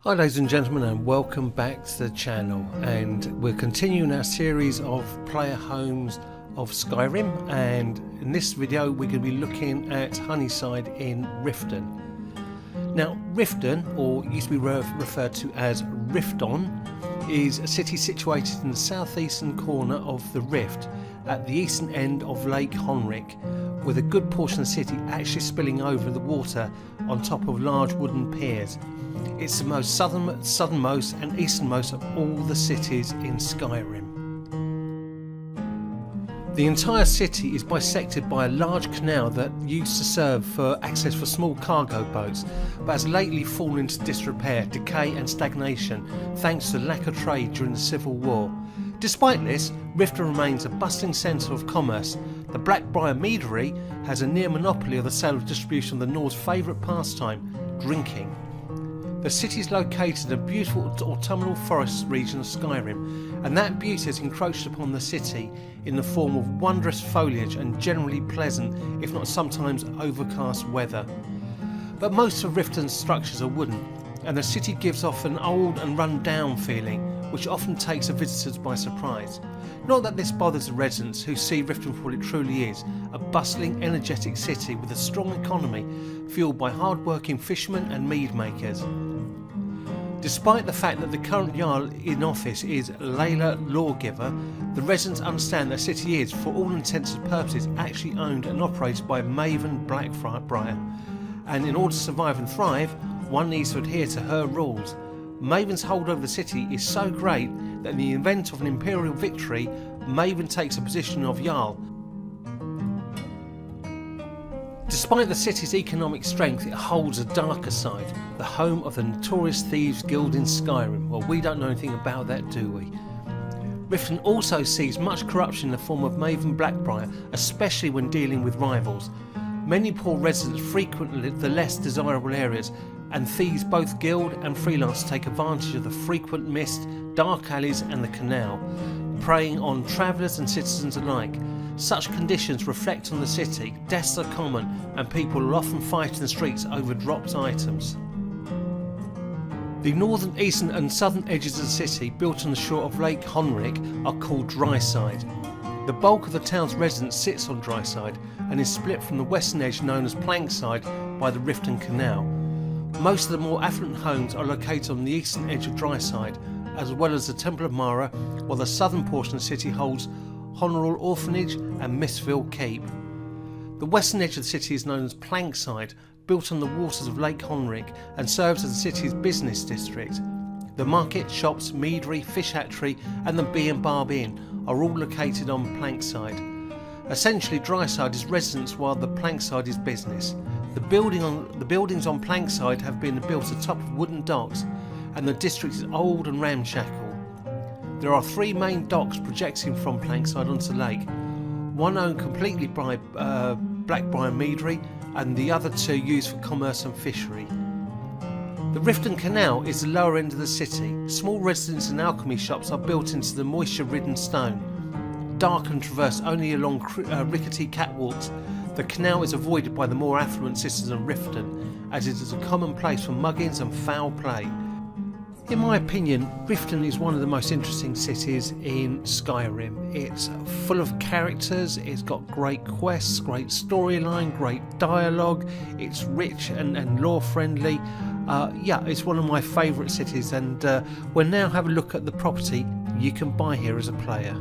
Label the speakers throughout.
Speaker 1: Hi ladies and gentlemen, and welcome back to the channel, and we're continuing our series of player homes of Skyrim, and in this video we're going to be looking at Honeyside in Riften. Now Riften, or used to be referred to as Riften, is a city situated in the southeastern corner of the Rift at the eastern end of Lake Honeyside, with a good portion of the city actually spilling over the water on top of large wooden piers. It's the most southernmost and easternmost of all the cities in Skyrim. The entire city is bisected by a large canal that used to serve for access for small cargo boats, but has lately fallen into disrepair, decay and stagnation thanks to the lack of trade during the Civil War. Despite this, Riften remains a bustling centre of commerce. The Blackbriar Meadery has a near monopoly of the sale and distribution of the North's favourite pastime, drinking. The city is located in a beautiful autumnal forest region of Skyrim, and that beauty has encroached upon the city in the form of wondrous foliage and generally pleasant, if not sometimes overcast weather. But most of Riften's structures are wooden, and the city gives off an old and run down feeling, which often takes the visitors by surprise. Not that this bothers the residents, who see Riften for what it truly is, a bustling, energetic city with a strong economy, fueled by hard-working fishermen and mead makers. Despite the fact that the current Jarl in office is Layla Lawgiver, the residents understand that the city is, for all intents and purposes, actually owned and operated by Maven Blackbriar, and in order to survive and thrive, one needs to adhere to her rules. Maven's hold over the city is so great that in the event of an Imperial victory, Maven takes a position of Jarl. Despite the city's economic strength, it holds a darker side, the home of the notorious Thieves Guild in Skyrim. Well, we don't know anything about that, do we? Riften also sees much corruption in the form of Maven Blackbriar, especially when dealing with rivals. Many poor residents frequent the less desirable areas, and thieves, both guild and freelance, take advantage of the frequent mist, dark alleys and the canal, preying on travellers and citizens alike. Such conditions reflect on the city, deaths are common, and people will often fight in the streets over dropped items. The northern, eastern and southern edges of the city, built on the shore of Lake Honeyside, are called Dryside. The bulk of the town's residents sits on Dryside and is split from the western edge, known as Plankside, by the Riften Canal. Most of the more affluent homes are located on the eastern edge of Dryside, as well as the Temple of Mara, while the southern portion of the city holds Honorable Orphanage and Mistville Keep. The western edge of the city is known as Plankside, built on the waters of Lake Honeyside, and serves as the city's business district. The market, shops, meadery, fish hatchery and the Bee and Barb Inn are all located on Plankside. Essentially, Dryside is residence while the Plankside is business. The buildings on Plankside have been built atop of wooden docks, and the district is old and ramshackle. There are three main docks projecting from Plankside onto the lake, one owned completely by Blackbriar Meadery and the other two used for commerce and fishery. The Riften Canal is the lower end of the city. Small residence and alchemy shops are built into the moisture-ridden stone. Dark and traversed only along rickety catwalks, the canal is avoided by the more affluent citizens of Riften, as it is a common place for muggings and foul play. In my opinion, Riften is one of the most interesting cities in Skyrim. It's full of characters, it's got great quests, great storyline, great dialogue, it's rich and lore friendly. Yeah, it's one of my favourite cities, and we'll now have a look at the property you can buy here as a player.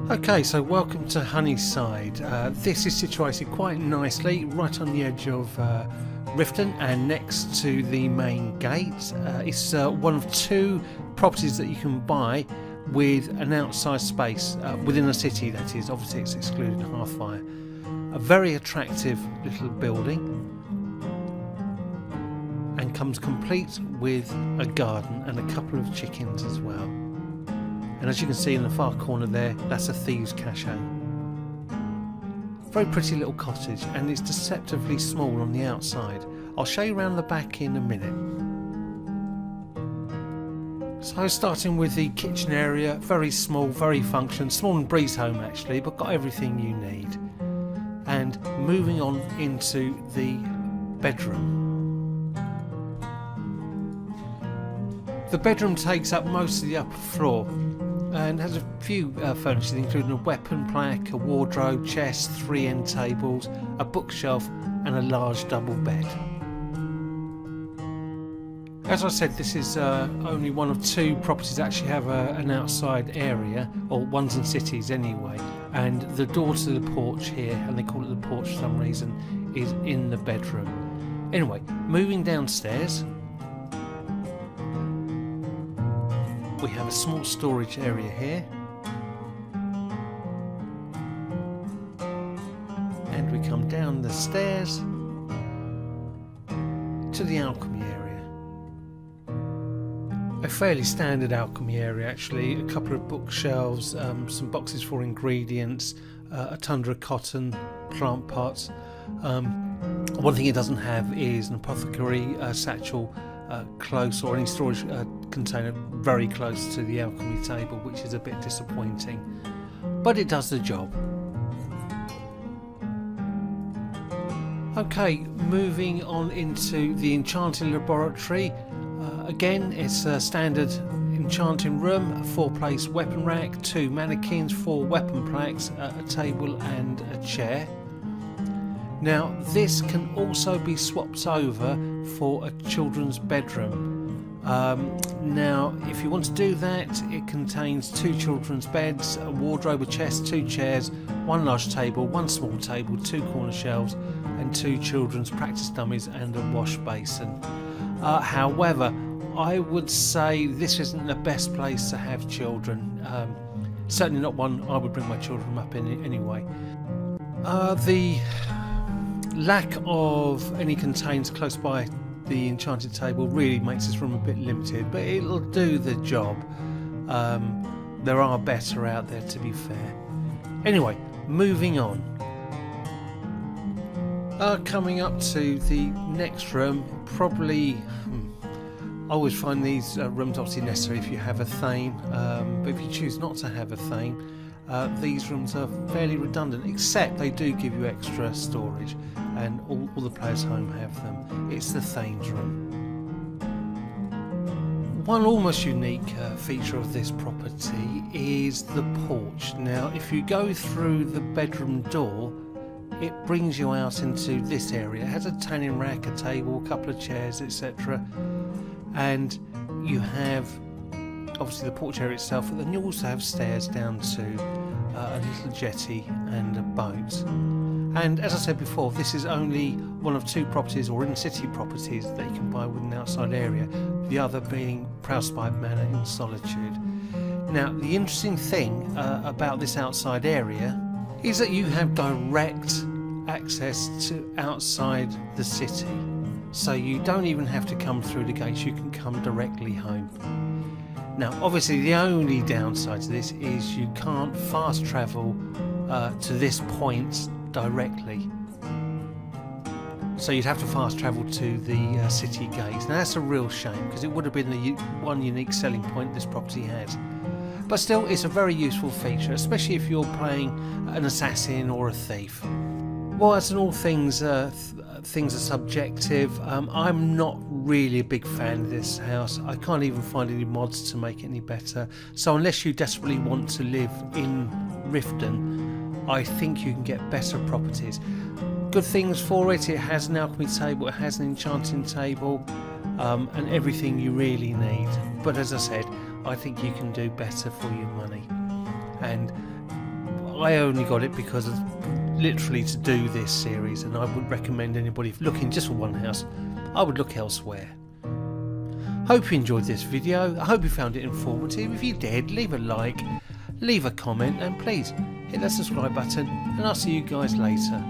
Speaker 1: Okay, so welcome to Honeyside. This is situated quite nicely right on the edge of Riften and next to the main gate. It's one of two properties that you can buy with an outside space within a city, that is. Obviously it's excluded Hearthfire. A very attractive little building, and comes complete with a garden and a couple of chickens as well. And as you can see in the far corner there, that's a thieves' cache. Very pretty little cottage, and it's deceptively small on the outside. I'll show you around the back in a minute. So starting with the kitchen area, very small, very functional, small and breeze home actually, but got everything you need. And moving on into the bedroom. The bedroom takes up most of the upper floor and has a few furnishings, including a weapon plaque, a wardrobe, chest, 3 end tables, a bookshelf and a large double bed. As I said, this is only one of 2 properties that actually have an outside area, or ones in cities anyway, and the door to the porch here, and they call it the porch for some reason, is in the bedroom. Anyway, moving downstairs, we have a small storage area here, and we come down the stairs to the alchemy area. A fairly standard alchemy area actually, a couple of bookshelves, some boxes for ingredients, a tundra of cotton, plant pots. One thing it doesn't have is an apothecary satchel close, or any storage container very close to the alchemy table, which is a bit disappointing, but it does the job. Okay, moving on into the Enchanting Laboratory. Again, it's a standard enchanting room, a 4-place weapon rack, 2 mannequins, 4 weapon plaques, a table and a chair. Now this can also be swapped over for a children's bedroom. Now if you want to do that, it contains 2 children's beds, a wardrobe, a chest, 2 chairs, 1 large table, 1 small table, 2 corner shelves and 2 children's practice dummies and a wash basin. However, I would say this isn't the best place to have children. Certainly not one I would bring my children up in anyway. The lack of any containers close by the enchanted table really makes this room a bit limited, but it'll do the job. There are better out there, to be fair. Anyway, moving on. Coming up to the next room, probably I always find these rooms obviously necessary if you have a thane, but if you choose not to have a thane, these rooms are fairly redundant, except they do give you extra storage, and all the players' home have them. It's the thane's room. One almost unique feature of this property is the porch. Now if you go through the bedroom door, it brings you out into this area. It has a tanning rack, a table, a couple of chairs, etc. And you have obviously the porch area itself, but then you also have stairs down to a little jetty and a boat. And as I said before, this is only one of 2 properties, or in-city properties, that you can buy with an outside area, the other being Proudspite Manor in Solitude. Now the interesting thing about this outside area is that you have direct access to outside the city. So you don't even have to come through the gates, you can come directly home. Now obviously the only downside to this is you can't fast travel to this point directly. So you'd have to fast travel to the city gates. Now that's a real shame, because it would have been the one unique selling point this property has. But still, it's a very useful feature, especially if you're playing an assassin or a thief. Well, as in all things, things are subjective. I'm not really a big fan of this house. I can't even find any mods to make it any better. So unless you desperately want to live in Riften, I think you can get better properties. Good things for it: it has an alchemy table, it has an enchanting table, and everything you really need. But as I said, I think you can do better for your money. And I only got it because of literally to do this series, and I would recommend anybody looking just for one house, I would look elsewhere. Hope you enjoyed this video. I hope you found it informative. If you did, leave a like, leave a comment, and please hit that subscribe button, and I'll see you guys later.